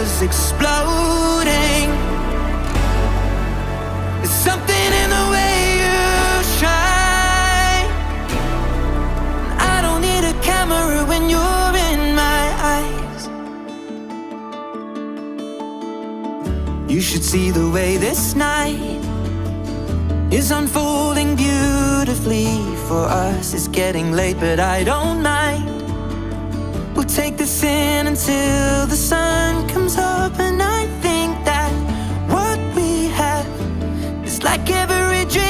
was exploding. There's something in the way you shine. I don't need a camera when you're in my eyes. You should see the way this night is unfolding beautifully for us. It's getting late, but I don't mind. We'll take this in until the sun comes up. And I think that what we have is like every dream